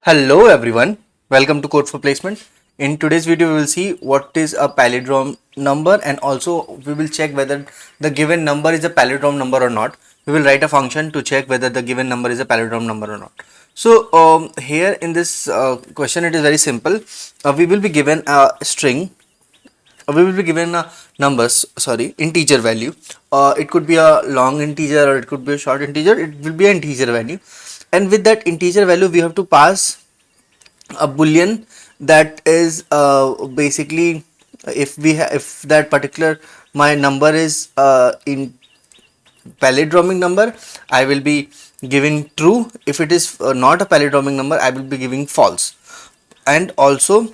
Hello everyone, welcome to Code for Placement. In today's video we will see what is a palindrome number and also we will check whether the given number is a palindrome number or not. We will write a function to check whether the given number is a palindrome number or not. So here in this question it is very simple. We will be given a string, we will be given a numbers, sorry, integer value. It could be a long integer or it could be a short integer. It will be an integer value, and with that integer value we have to pass a boolean that is basically if that particular my number is in palindromic number, I will be giving true. If it is not a palindromic number, I will be giving false. And also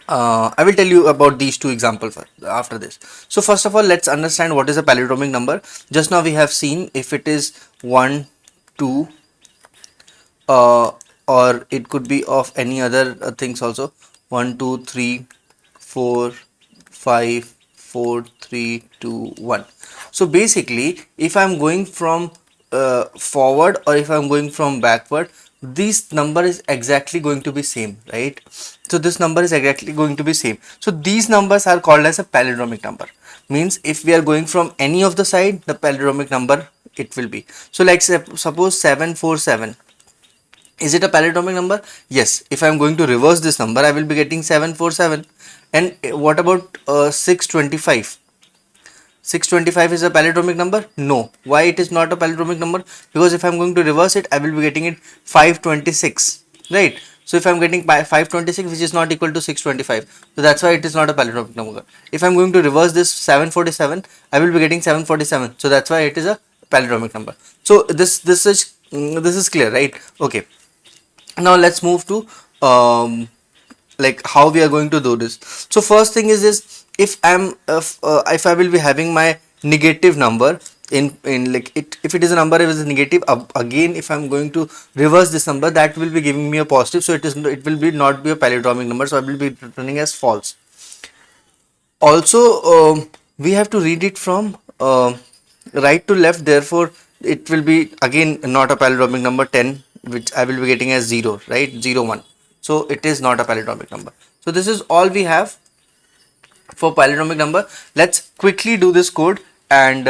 I will tell you about these two examples after this. So first of all, let's understand what is a palindromic number. Just now we have seen if it is 1, 2, uh, or it could be of any other things also. 1, 2, 3, 4, 5, 4, 3, 2, 1. So basically, if I'm going from forward or if I'm going from backward, this number is exactly going to be same, right? So this number is exactly going to be same. So these numbers are called as a palindromic number. Means if we are going from any of the side, the palindromic number it will be. So like suppose 747. Is it a palindromic number? Yes. If I am going to reverse this number, I will be getting 747. And what about 625? 625 is a palindromic number? No. Why it is not a palindromic number? Because if I am going to reverse it, I will be getting it 526, right? So if I am getting 526, which is not equal to 625, so that's why it is not a palindromic number. If I am going to reverse this 747, I will be getting 747, so that's why it is a palindromic number. So this is clear, right? Okay. Now let's move to like how we are going to do this. So first thing is this: if I will be having my negative number in like it, if it is a number, if it is negative, again if I'm going to reverse this number, that will be giving me a positive, so it will be not be a palindromic number, so I will be returning as false. Also we have to read it from right to left, therefore it will be again not a palindromic number. 10, which I will be getting as 0, right? 0 1, so it is not a palindromic number. So this is all we have for palindromic number. Let's quickly do this code and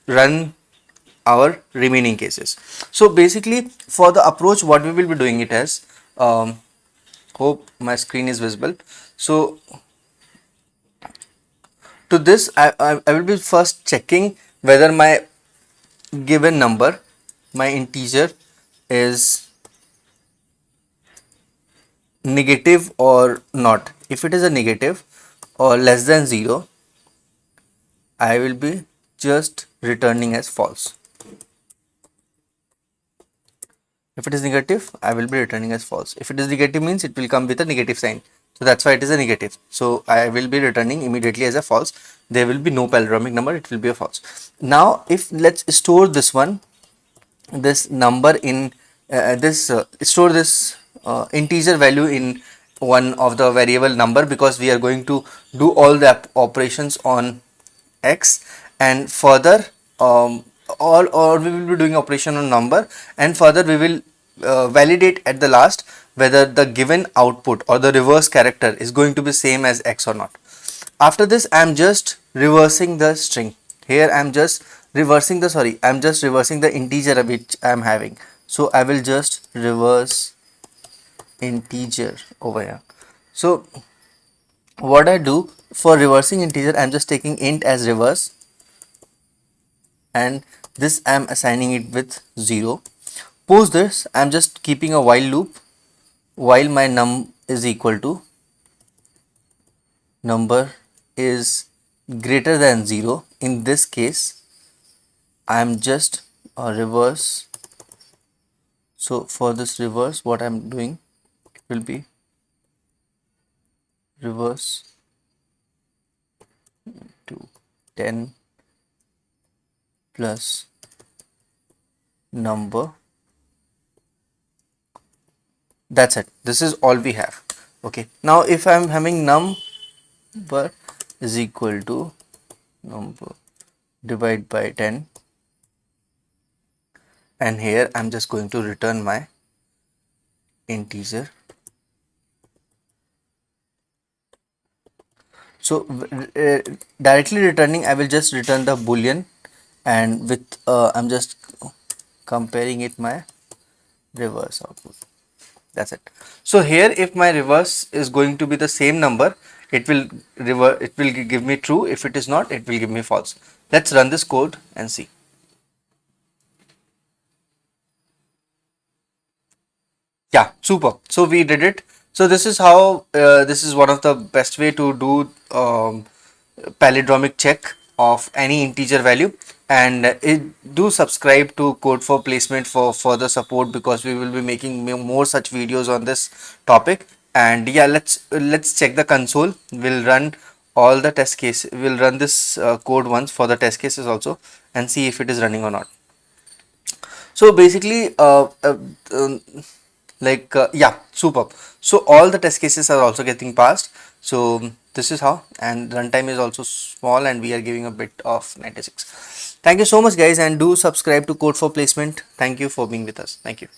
run our remaining cases. So basically for the approach, what we will be doing it as, hope my screen is visible. So to this I will be first checking whether my given number, my integer, is negative or not. If it is a negative or less than 0, I will be just returning as false. If it is negative, I will be returning as false. If it is negative, means it will come with a negative sign, so that's why it is a negative, so I will be returning immediately as a false. There will be no palindromic number, it will be a false. Now if let's store this one, this number in store this integer value in one of the variable number, because we are going to do all the operations on x, and further or we will be doing operation on number, and further we will validate at the last whether the given output or the reverse character is going to be same as x or not. After this I am just reversing the string. Here I am just reversing the integer which I am having. So I will just reverse integer over here. So what I do for reversing integer, I am just taking int as reverse, and this I am assigning it with 0. Post this, I am just keeping a while loop while my num is equal to number is greater than 0. In this case I am just reverse. So for this reverse, what I am doing will be reverse to 10 plus number. That's it. This is all we have. Okay. Now if I am having number is equal to number divide by 10, and here I'm just going to return my integer. So directly returning, I will just return the boolean, and with I'm just comparing it my reverse output. That's it. So here, if my reverse is going to be the same number, it will give me true. If it is not, it will give me false. Let's run this code and see. Yeah, super. So we did it. So this is how this is one of the best way to do palindromic check of any integer value. And do subscribe to Code for Placement for further support, because we will be making more such videos on this topic. And yeah, let's check the console. We'll run all the test case. We'll run this code once for the test cases also, and see if it is running or not. So basically, yeah, superb. So all the test cases are also getting passed. So this is how, and runtime is also small, and we are giving a bit of 96. Thank you so much, guys, and do subscribe to Code for Placement. Thank you for being with us. Thank you.